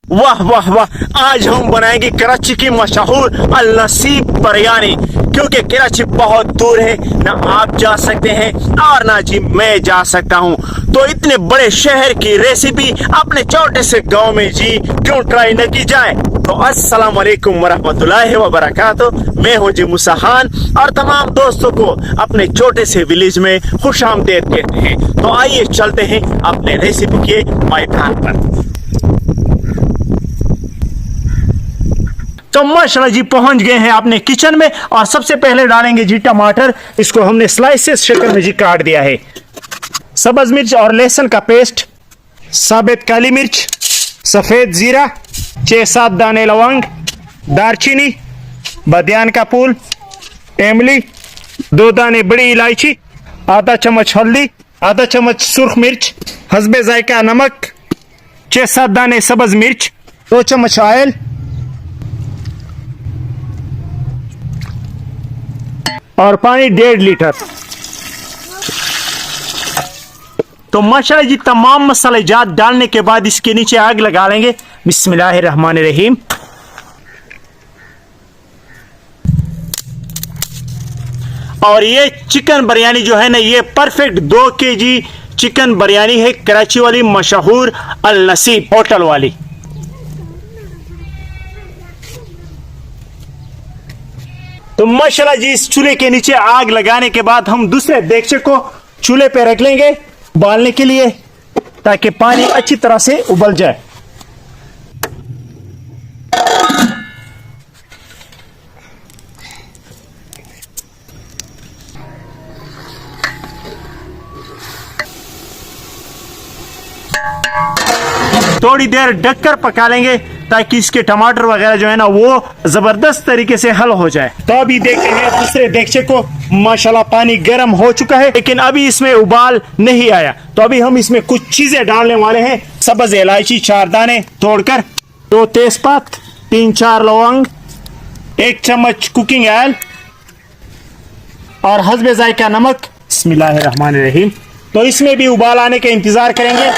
वाह वाह वाह, आज हम बनाएंगे कराची की मशहूर अल नसीब बिरयानी। क्योंकि कराची बहुत दूर है, ना आप जा सकते हैं और ना जी मैं जा सकता हूँ। तो इतने बड़े शहर की रेसिपी अपने छोटे से गांव में जी क्यों ट्राई न की जाए। तो अस्सलाम वालेकुम वरहमतुल्लाहि वबरकातुहू। मैं हूँ जी मूसा खान और तमाम दोस्तों को अपने छोटे से विलेज में खुशामदीद कहते हैं। तो आइए चलते हैं अपने रेसिपी के मैदान पर। तो माशाल्लाह जी पहुंच गए हैं अपने किचन में और सबसे पहले डालेंगे जी टमाटर। इसको हमने स्लाइसेस शक्ल में जी काट दिया है। सब्ज मिर्च और लहसुन का पेस्ट, साबित काली मिर्च, सफेद जीरा, 6-7 दाने लवंग, दारचीनी, बदियान का फूल, इमली, 2 दाने बड़ी इलायची, आधा चम्मच हल्दी, आधा चम्मच सुर्ख मिर्च, हस्बे जायका नमक, 6-7 दाने सब्ज मिर्च, 2 चम्मच ऑयल और पानी 1.5 लीटर। तो माशाल्लाह जी तमाम मसाले जात डालने के बाद इसके नीचे आग लगा लेंगे। बिस्मिल्लाहिर्रहमानिर्रहीम। और ये चिकन बिरयानी जो है ना, ये परफेक्ट 2 केजी चिकन बिरयानी है, कराची वाली मशहूर अल नसीब होटल वाली। तो माशाल्लाह जी इस चूल्हे के नीचे आग लगाने के बाद हम दूसरे देगचे को चूल्हे पे रख लेंगे उबालने के लिए, ताकि पानी अच्छी तरह से उबल जाए। थोड़ी देर ढककर पका लेंगे ताकि इसके टमाटर वगैरह जो है ना वो जबरदस्त तरीके से हल हो जाए। तो अभी देखते हैं दूसरे देगचे को। माशाल्लाह पानी गर्म हो चुका है, लेकिन अभी इसमें उबाल नहीं आया। तो अभी हम इसमें कुछ चीजें डालने वाले हैं। सब्ज इलायची 4 दाने तोड़कर, 2 तेजपात, 3-4 लवंग, 1 चम्मच कुकिंग ऑयल और हस्बे जायका नमक। बिस्मिल्लाहिर्रहमानिर्रहीम। तो इसमें भी उबाल आने का इंतजार करेंगे।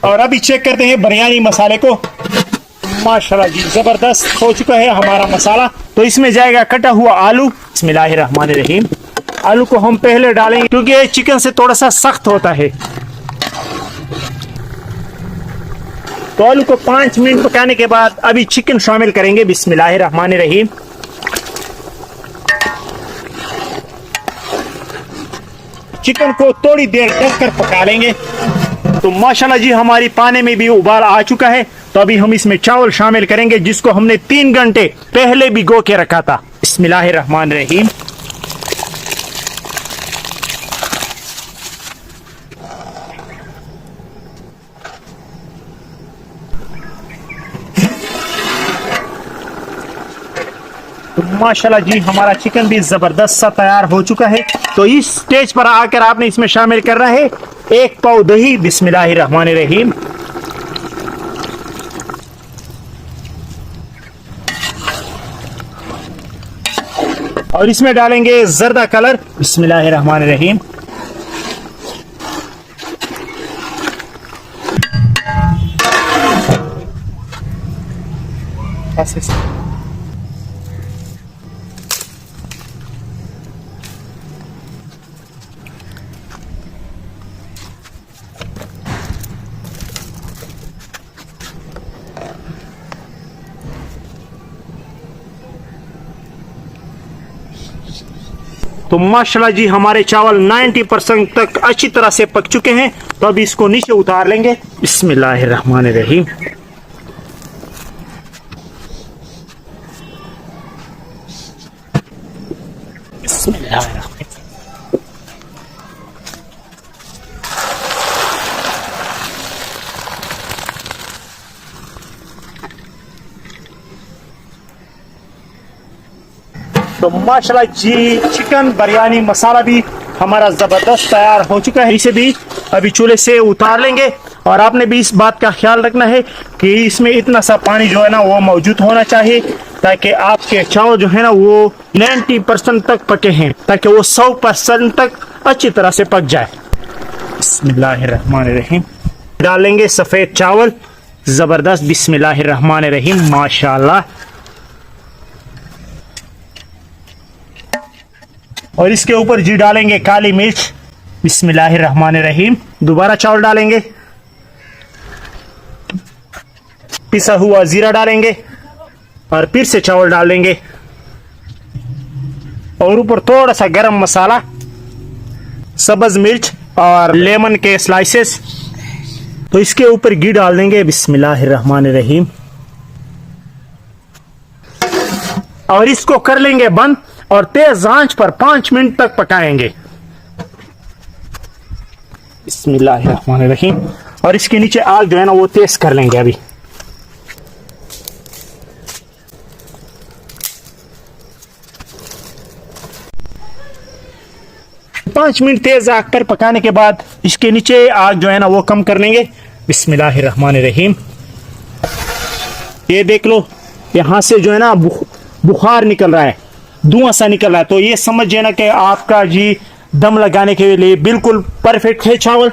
और अभी चेक करते हैं बिरयानी मसाले को। माशाल्लाह जी जबरदस्त हो चुका है हमारा मसाला। तो इसमें जाएगा कटा हुआ आलू। बिस्मिल्लाहिर्रहमानिर्रहीम। आलू को हम पहले डालेंगे क्योंकि ये चिकन से थोड़ा सा सख्त होता है। तो आलू को 5 मिनट पकाने के बाद अभी चिकन शामिल करेंगे। बिस्मिल्लाहिर्रहमानिर्रहीम। चिकन को थोड़ी देर ढककर पका लेंगे। तो माशाल्लाह जी हमारी पानी में भी उबाल आ चुका है। तो अभी हम इसमें चावल शामिल करेंगे जिसको हमने 3 घंटे पहले भिगो के रखा था। बिस्मिल्लाहिर्रहमानिर्रहीम। तो माशाल्लाह जी हमारा चिकन भी जबरदस्त सा तैयार हो चुका है। तो इस स्टेज पर आकर आपने इसमें शामिल करना है 1 पाव दही। बिस्मिल्लाहिर्रहमानिर्रहीम। और इसमें डालेंगे जर्दा कलर। बिस्मिल्लाहिर्रहमानिर्रहीम। तो माशाल्लाह जी हमारे चावल 90% तक अच्छी तरह से पक चुके हैं। तो अभी इसको नीचे उतार लेंगे। बिस्मिल्लाहिर्रहमानिर्रहीम। बिस्मिल्लाहिर्रहमानिर्रहीम। तो माशाल्लाह जी चिकन बिरयानी मसाला भी हमारा जबरदस्त तैयार हो चुका है। इसे भी अभी चूल्हे से उतार लेंगे। और आपने भी इस बात का ख्याल रखना है कि इसमें इतना सा पानी जो है ना वो मौजूद होना चाहिए, ताकि आपके चावल जो है ना वो 90% तक पके हैं, ताकि वो 100% तक अच्छी तरह से पक जाए। बिस्मिल्लाहिर्रहमानिर्रहीम। डालेंगे सफेद चावल, जबरदस्त। बिस्मिल्लाहिर्रहमानिर्रहीम, माशाल्लाह। और इसके ऊपर जी डालेंगे काली मिर्च। बिस्मिल्लाहिर्रहमानिर्रहीम। दोबारा चावल डालेंगे, पिसा हुआ जीरा डालेंगे और फिर से चावल डाल देंगे और ऊपर थोड़ा सा गरम मसाला, सब्ज मिर्च और लेमन के स्लाइसेस। तो इसके ऊपर घी डाल देंगे। बिस्मिल्लाहिर्रहमानिर्रहीम। और इसको कर लेंगे बंद और तेज आंच पर 5 मिनट तक पकाएंगे। बिस्मिल्लाहिर्रहमानिर्रहीम। और इसके नीचे आग जो है ना वो तेज कर लेंगे अभी। पांच मिनट तेज आग पर पकाने के बाद इसके नीचे आग जो है ना वो कम कर लेंगे। बिस्मिल्लाहिर्रहमानिर्रहीम। ये देख लो, यहां से जो है ना बुखार निकल रहा है, धुआं सा निकल रहा है। तो ये समझिए ना कि आपका जी दम लगाने के लिए बिल्कुल परफेक्ट है चावल।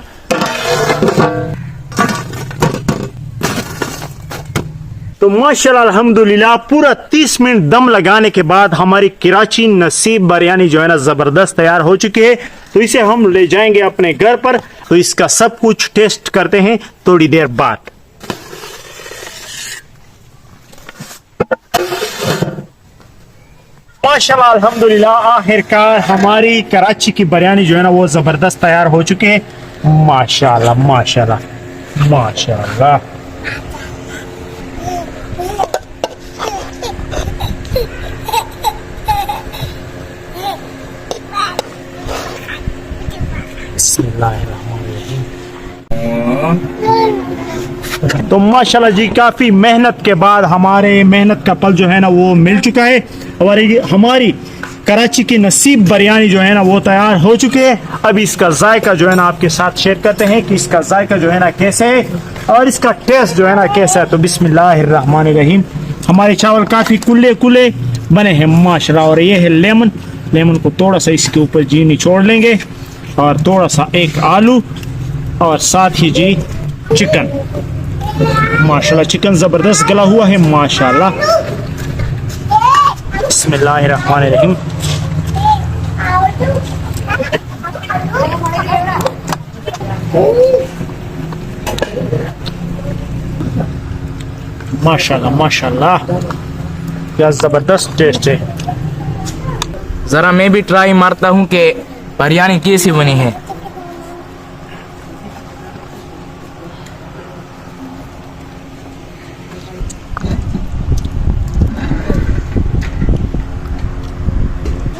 तो माशाल्लाह अल्हम्दुलिल्लाह पूरा 30 मिनट दम लगाने के बाद हमारी कराची नसीब बिरयानी जो है ना जबरदस्त तैयार हो चुकी है। तो इसे हम ले जाएंगे अपने घर पर। तो इसका सब कुछ टेस्ट करते हैं थोड़ी देर बाद। माशाल्लाह अल्हम्दुलिल्लाह आखिरकार हमारी कराची की बिरयानी जो है ना वो जबरदस्त तैयार हो चुकी है। माशाल्लाह माशाल्लाह माशाल्लाह। तो माशाल्लाह जी काफी मेहनत के बाद हमारे मेहनत का फल जो है ना वो मिल चुका है। हमारी कराची की नसीब बिरयानी जो है ना वो तैयार हो चुकी है। अब इसका जायका जो है ना आपके साथ शेयर करते हैं कि इसका जायका जो है ना कैसे है और इसका टेस्ट जो है ना कैसा है। तो बिस्मिल्लाहिर्रहमानिर्रहीम। हमारे चावल काफी कुल्ले कुल्ले बने हैं माशाल्लाह। और ये है लेमन। लेमन को थोड़ा सा इसके ऊपर जी निचोड़ लेंगे और थोड़ा सा एक आलू और साथ ही जी चिकन। माशाल्लाह चिकन जबरदस्त गला हुआ है माशाल्लाह। बिस्मिल्लाहिर्रहमानिर्रहीम। माशाल्लाह माशाल्लाह क्या जबरदस्त टेस्ट है। जरा मैं भी ट्राई मारता हूँ कि बिरयानी कैसी बनी है।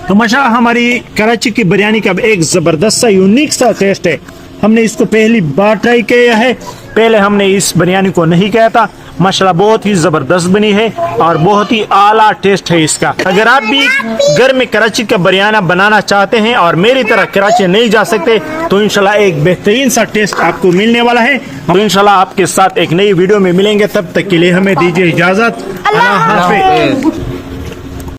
तो माशाल्लाह हमारी कराची की बिरयानी का एक जबरदस्त सा यूनिक सा टेस्ट है। हमने इसको पहली बार ट्राई किया है, पहले हमने इस बिरयानी को नहीं किया था। माशाल्लाह बहुत ही जबरदस्त बनी है और बहुत ही आला टेस्ट है इसका। अगर आप भी घर में कराची का बिरयानी बनाना चाहते हैं और मेरी तरह कराची नहीं जा सकते तो इंशाल्लाह एक बेहतरीन सा टेस्ट आपको मिलने वाला है। तो इंशाल्लाह आपके साथ एक नई वीडियो में मिलेंगे, तब तक के लिए हमें दीजिए इजाजत। अल्लाह हाफिज़।